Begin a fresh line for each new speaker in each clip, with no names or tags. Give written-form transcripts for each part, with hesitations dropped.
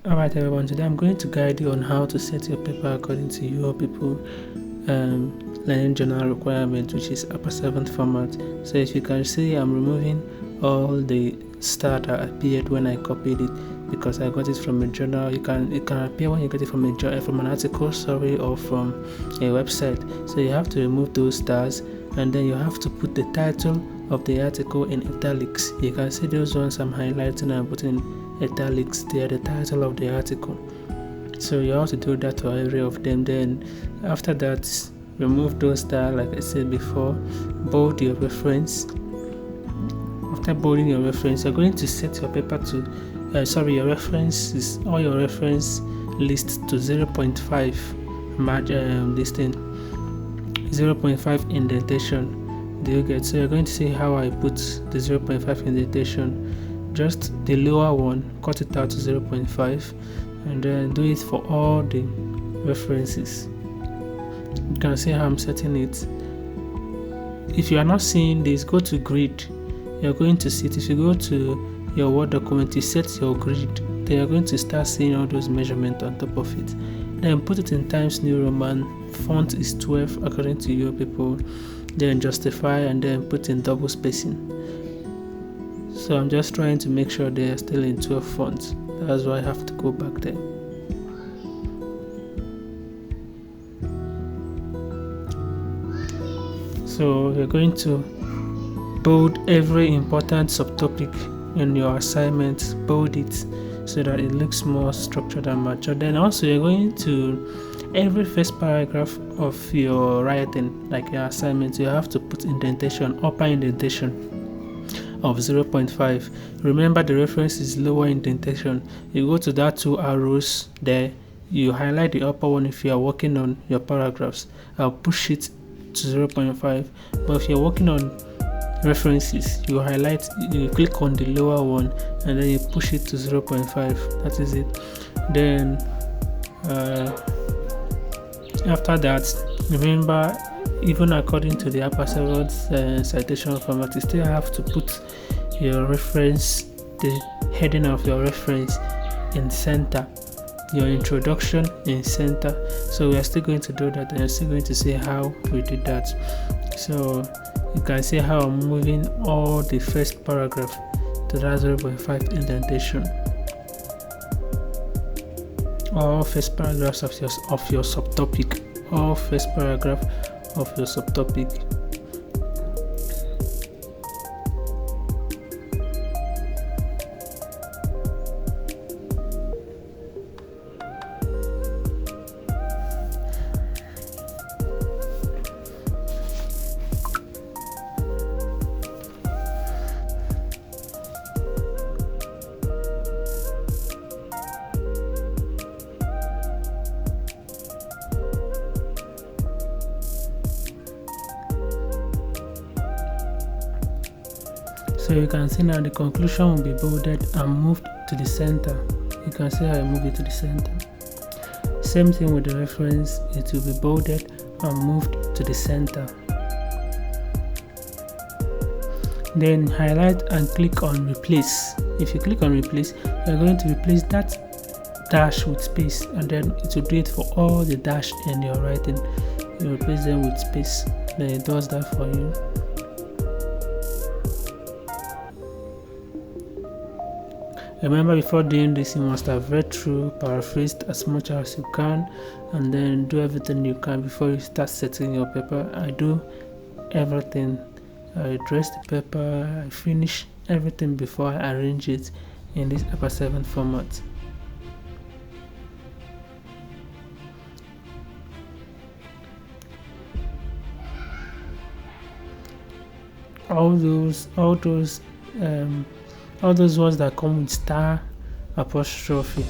Alright everyone, today I'm going to guide you on how to set your paper according to UoPeople Learning Journal requirement, which is upper 7th format. So if you can see, I'm removing all the star that appeared when I copied it because I got it from a journal. It can appear when you get it from an article, or from a website. So you have to remove those stars, and then you have to put the title of the article in italics. You can see those ones I'm highlighting and putting in italics. They are the title of the article. So you have to do that for every of them. Then after that, remove those stars like I said before. Bold your reference. After bolding your reference, you're going to set your paper to your references, all your reference list to 0.5 listing, 0.5 indentation. Do you get? So you're going to see how I put the 0.5 indentation. Just the lower one, cut it out to 0.5, and then do it for all the references. You can see how I'm setting it. If you are not seeing this, go to grid. You're going to see it. If you go to your Word document, you set your grid, then you're going to start seeing all those measurements on top of it. Then put it in Times New Roman. Font is 12 according to UoPeople. Then justify and then put in double spacing. So I'm just trying to make sure they are still in 12 fonts. That's why I have to go back there. So you're going to bold every important subtopic in your assignment, bold it so that it looks more structured and mature. Then also you're going to, every first paragraph of your writing, like your assignment, you have to put indentation, upper indentation of 0.5. Remember the reference is lower indentation. You go to that 2 arrows there, you highlight the upper one if you are working on your paragraphs. I'll push it to 0.5, but if you're working on references, you click on the lower one and then you push it to 0.5. That is it. Then after that, remember, even according to the upper 7th citation format, you still have to put your reference, the heading of your reference in center, your introduction in center. So we are still going to do that, and you're still going to see how we did that. So you can see how I'm moving all the first paragraph to that 0.5 indentation. All first paragraphs of your subtopic. All first paragraph of your subtopic. So you can see now the conclusion will be bolded and moved to the center. You can see how I move it to the center. Same thing with the reference, it will be bolded and moved to the center. Then highlight and click on replace. If you click on replace, you're going to replace that dash with space, and then it will do it for all the dash in your writing. You replace them with space, then it does that for you. Remember, before doing this, you must have read through, paraphrased as much as you can, and then do everything you can before you start setting your paper. I do everything. I dress the paper, I finish everything before I arrange it in this upper 7 format. All those words that come with star apostrophe,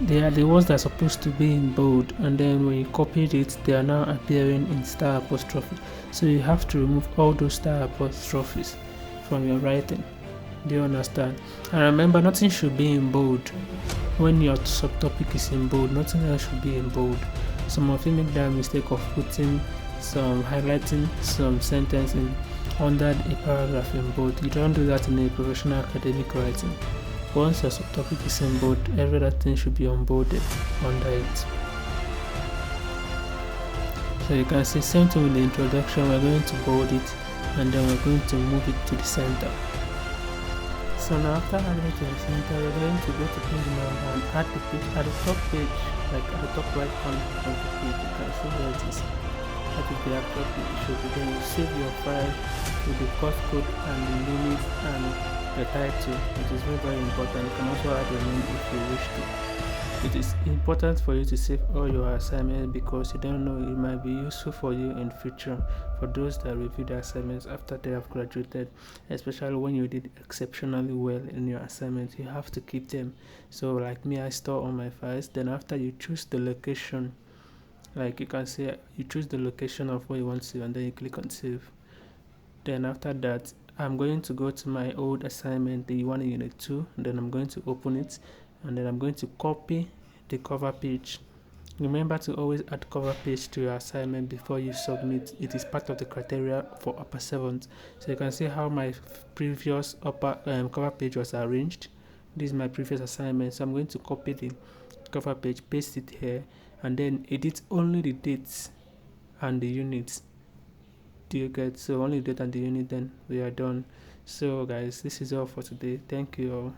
they are the words that are supposed to be in bold, and then when you copied it, they are now appearing in star apostrophe. So you have to remove all those star apostrophes from your writing. Do you understand? And remember, nothing should be in bold. When your subtopic is in bold, nothing else should be in bold. Some of you make that mistake of highlighting some sentence under a paragraph in bold. You don't do that in a professional academic writing. Once a subtopic is in bold, every other thing should be unbolded under it. So you can see same thing with the introduction. We're going to bold it and then we're going to move it to the center. So now after adding it to the center, we're going to go to page number and add the page at the top page, like at the top right corner of the page. You can see where it is. That is the actual page it should be. Then you save your file with the course code and the limit and the title. It is very, very important. You can also add your name if you wish to. It is important for you to save all your assignments because you don't know, it might be useful for you in future, for those that review the assignments after they have graduated, especially when you did exceptionally well in your assignments. You have to keep them. So like me, I store all my files. Then after you choose the location, like you can see, you choose the location of where you want to and then you click on save. Then after that, I'm going to go to my old assignment, the one in unit 2, and then I'm going to open it, and then I'm going to copy the cover page. Remember to always add cover page to your assignment before you submit. It is part of the criteria for upper 7th. So you can see how my previous upper cover page was arranged. This is my previous assignment, so I'm going to copy the cover page, paste it here, and then edit only the dates and the units. Do you get? So only date and the unit, then we are done. So guys, this is all for today. Thank you all.